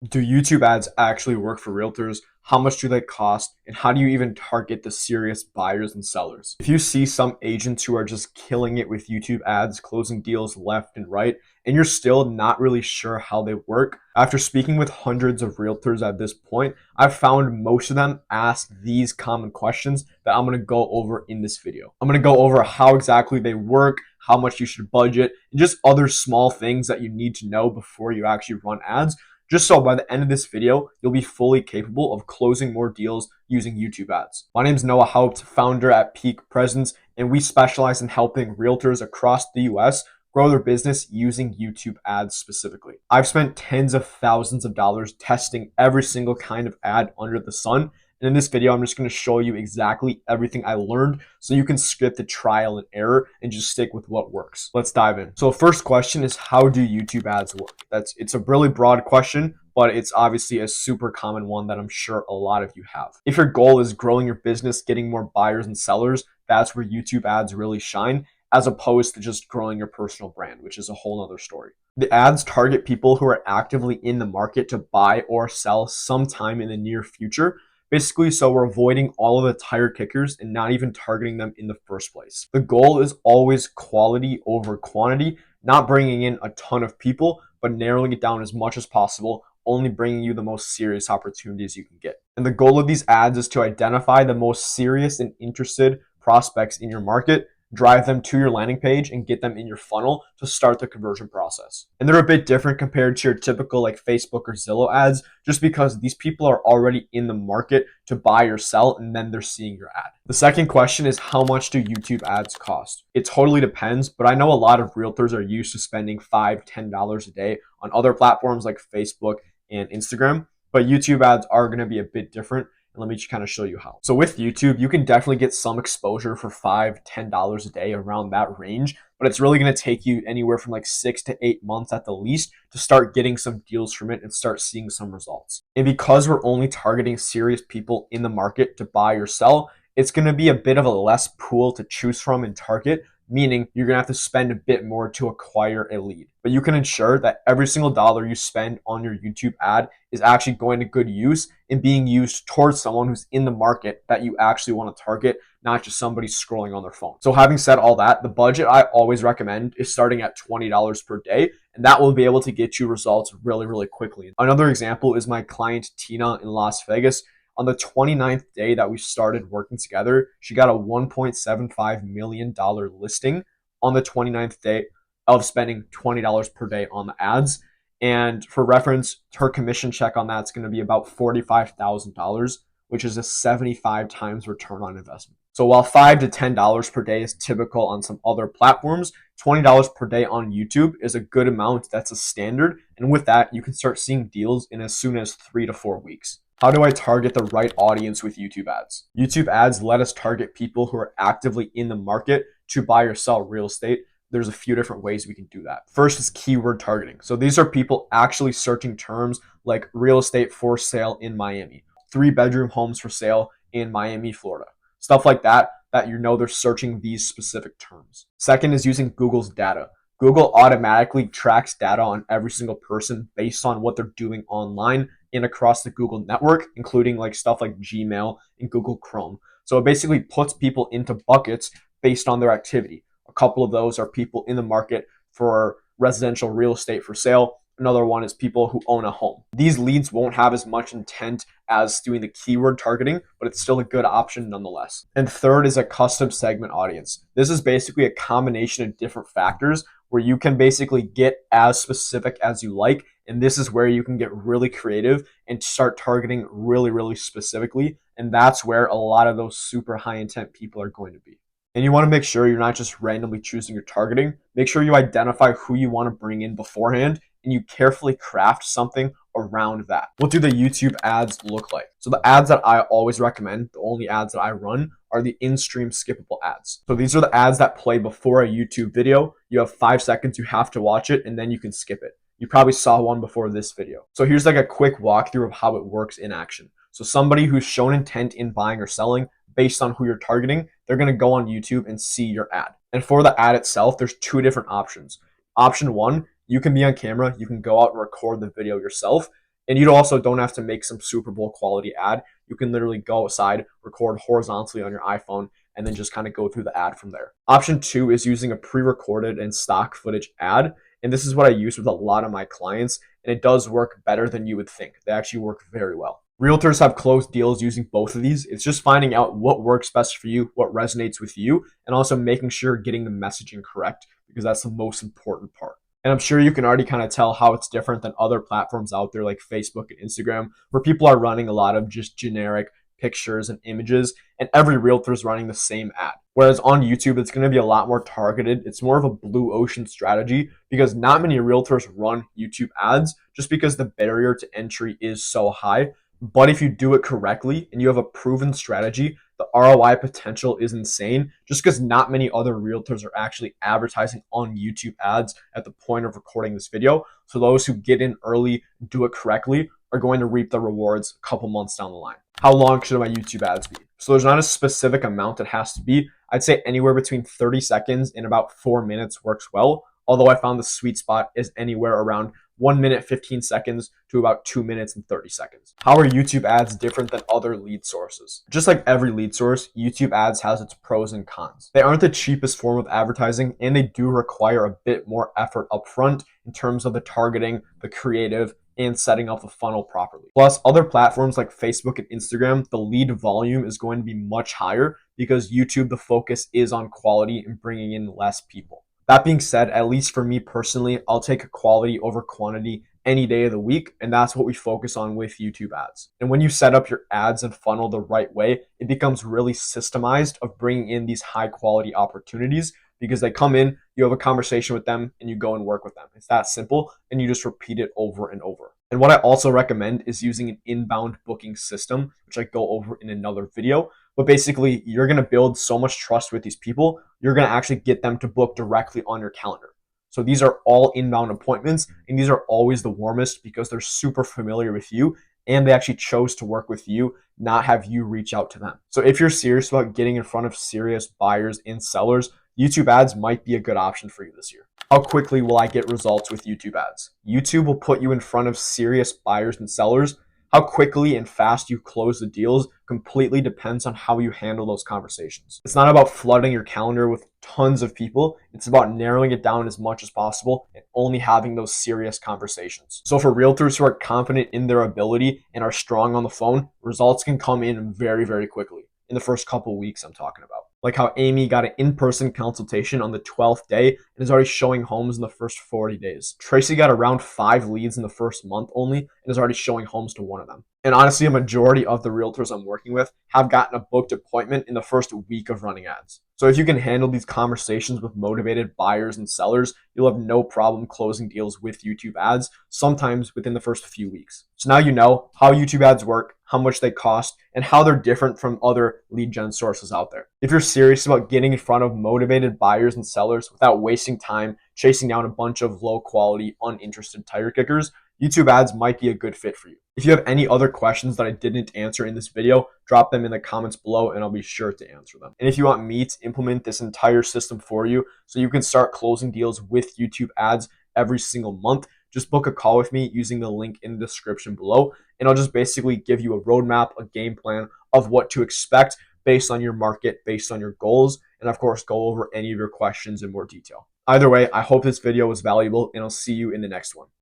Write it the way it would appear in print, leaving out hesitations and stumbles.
Do YouTube ads actually work for realtors? How much do they cost? And how do you even target the serious buyers and sellers? If you see some agents who are just killing it with YouTube ads, closing deals left and right, and you're still not really sure how they work, after speaking with hundreds of realtors at this point, I've found most of them ask these common questions that I'm going to go over in this video. I'm going to go over how exactly they work, how much you should budget, and just other small things that you need to know before you actually run ads, just so by the end of this video, you'll be fully capable of closing more deals using YouTube ads. My name is Noah Haupt, founder at Peak Presence, and we specialize in helping realtors across the US grow their business using YouTube ads specifically. I've spent tens of thousands of dollars testing every single kind of ad under the sun. And in this video, I'm just going to show you exactly everything I learned so you can skip the trial and error and just stick with what works. Let's dive in. So the first question is, how do YouTube ads work? It's a really broad question, but it's obviously a super common one that I'm sure a lot of you have. If your goal is growing your business, getting more buyers and sellers, that's where YouTube ads really shine, as opposed to just growing your personal brand, which is a whole other story. The ads target people who are actively in the market to buy or sell sometime in the near future. Basically, so we're avoiding all of the tire kickers and not even targeting them in the first place. The goal is always quality over quantity, not bringing in a ton of people, but narrowing it down as much as possible, only bringing you the most serious opportunities you can get. And the goal of these ads is to identify the most serious and interested prospects in your market, drive them to your landing page, and get them in your funnel to start the conversion process. And they're a bit different compared to your typical like Facebook or Zillow ads, just because these people are already in the market to buy or sell, and then they're seeing your ad. The second question is, how much do YouTube ads cost? It totally depends, but I know a lot of realtors are used to spending $5, $10 a day on other platforms like Facebook and Instagram, but YouTube ads are going to be a bit different. And let me just kind of show you how. So with YouTube, you can definitely get some exposure for $5, $10 a day, around that range, but it's really going to take you anywhere from like 6 to 8 months at the least to start getting some deals from it and start seeing some results. And because we're only targeting serious people in the market to buy or sell, it's going to be a bit of a less pool to choose from and target, meaning you're going to have to spend a bit more to acquire a lead. But you can ensure that every single dollar you spend on your YouTube ad is actually going to good use and being used towards someone who's in the market that you actually want to target, not just somebody scrolling on their phone. So having said all that, the budget I always recommend is starting at $20 per day, and that will be able to get you results really, really quickly. Another example is my client Tina in Las Vegas. On the 29th day that we started working together, she got a $1.75 million listing on the 29th day of spending $20 per day on the ads. And for reference, her commission check on that's going to be about $45,000, which is a 75 times return on investment. So while $5 to $10 per day is typical on some other platforms, $20 per day on YouTube is a good amount. That's a standard. And with that, you can start seeing deals in as soon as 3 to 4 weeks. How do I target the right audience with YouTube ads? YouTube ads let us target people who are actively in the market to buy or sell real estate. There's a few different ways we can do that. First is keyword targeting. So these are people actually searching terms like real estate for sale in Miami, 3-bedroom homes for sale in Miami, Florida, stuff like that, that you know they're searching these specific terms. Second is using Google's data. Google automatically tracks data on every single person based on what they're doing online and across the Google network, including like stuff like Gmail and Google Chrome. So it basically puts people into buckets based on their activity. A couple of those are people in the market for residential real estate for sale. Another one is people who own a home. These leads won't have as much intent as doing the keyword targeting, but it's still a good option nonetheless. And third is a custom segment audience. This is basically a combination of different factors where you can basically get as specific as you like. And this is where you can get really creative and start targeting really, really specifically. And that's where a lot of those super high intent people are going to be. And you want to make sure you're not just randomly choosing your targeting. Make sure you identify who you want to bring in beforehand and you carefully craft something around that. What do the YouTube ads look like? So the ads that I always recommend, the only ads that I run, are the in-stream skippable ads. So these are the ads that play before a YouTube video. You have 5 seconds, you have to watch it, and then you can skip it. You probably saw one before this video. So here's like a quick walkthrough of how it works in action. So somebody who's shown intent in buying or selling based on who you're targeting, they're going to go on YouTube and see your ad. And for the ad itself, there's 2 different options. Option 1, you can be on camera, you can go out and record the video yourself. And you also don't have to make some Super Bowl quality ad. You can literally go outside, record horizontally on your iPhone, and then just kind of go through the ad from there. Option 2 is using a pre-recorded and stock footage ad. And this is what I use with a lot of my clients, and it does work better than you would think. They actually work very well. Realtors have closed deals using both of these. It's just finding out what works best for you, what resonates with you, and also making sure you're getting the messaging correct, because that's the most important part. And I'm sure you can already kind of tell how it's different than other platforms out there like Facebook and Instagram, where people are running a lot of just generic pictures and images, and every realtor is running the same ad. Whereas on YouTube, it's going to be a lot more targeted. It's more of a blue ocean strategy because not many realtors run YouTube ads just because the barrier to entry is so high. But if you do it correctly and you have a proven strategy, the ROI potential is insane just because not many other realtors are actually advertising on YouTube ads at the point of recording this video. So those who get in early, do it correctly, are going to reap the rewards a couple months down the line. How long should my YouTube ads be? So there's not a specific amount it has to be. I'd say anywhere between 30 seconds and about 4 minutes works well. Although I found the sweet spot is anywhere around 1 minute 15 seconds to about 2 minutes and 30 seconds. How are YouTube ads different than other lead sources? Just like every lead source, YouTube ads has its pros and cons. They aren't the cheapest form of advertising, and they do require a bit more effort upfront in terms of the targeting, the creative, and setting up the funnel properly. Plus, other platforms like Facebook and Instagram, the lead volume is going to be much higher because YouTube, the focus is on quality and bringing in less people. That being said, at least for me personally, I'll take quality over quantity any day of the week, and that's what we focus on with YouTube ads. And when you set up your ads and funnel the right way, it becomes really systemized of bringing in these high quality opportunities because they come in, you have a conversation with them, and you go and work with them. It's that simple, and you just repeat it over and over. And what I also recommend is using an inbound booking system, which I go over in another video. But basically, you're going to build so much trust with these people, you're going to actually get them to book directly on your calendar. So these are all inbound appointments, and these are always the warmest because they're super familiar with you, and they actually chose to work with you, not have you reach out to them. So if you're serious about getting in front of serious buyers and sellers, YouTube ads might be a good option for you this year. How quickly will I get results with YouTube ads? YouTube will put you in front of serious buyers and sellers. How quickly and fast you close the deals completely depends on how you handle those conversations. It's not about flooding your calendar with tons of people. It's about narrowing it down as much as possible and only having those serious conversations. So for realtors who are confident in their ability and are strong on the phone, results can come in very, very quickly in the first couple weeks I'm talking about. Like how Amy got an in-person consultation on the 12th day and is already showing homes in the first 40 days. Tracy got around 5 leads in the first month only and is already showing homes to one of them. And honestly, a majority of the realtors I'm working with have gotten a booked appointment in the first week of running ads. So if you can handle these conversations with motivated buyers and sellers, you'll have no problem closing deals with YouTube ads, sometimes within the first few weeks. So now you know how YouTube ads work, how much they cost, and how they're different from other lead gen sources out there. If you're serious about getting in front of motivated buyers and sellers without wasting time chasing down a bunch of low quality, uninterested tire kickers, YouTube ads might be a good fit for you. If you have any other questions that I didn't answer in this video, drop them in the comments below and I'll be sure to answer them. And if you want me to implement this entire system for you so you can start closing deals with YouTube ads every single month, just book a call with me using the link in the description below. And I'll just basically give you a roadmap, a game plan of what to expect based on your market, based on your goals, and of course, go over any of your questions in more detail. Either way, I hope this video was valuable and I'll see you in the next one.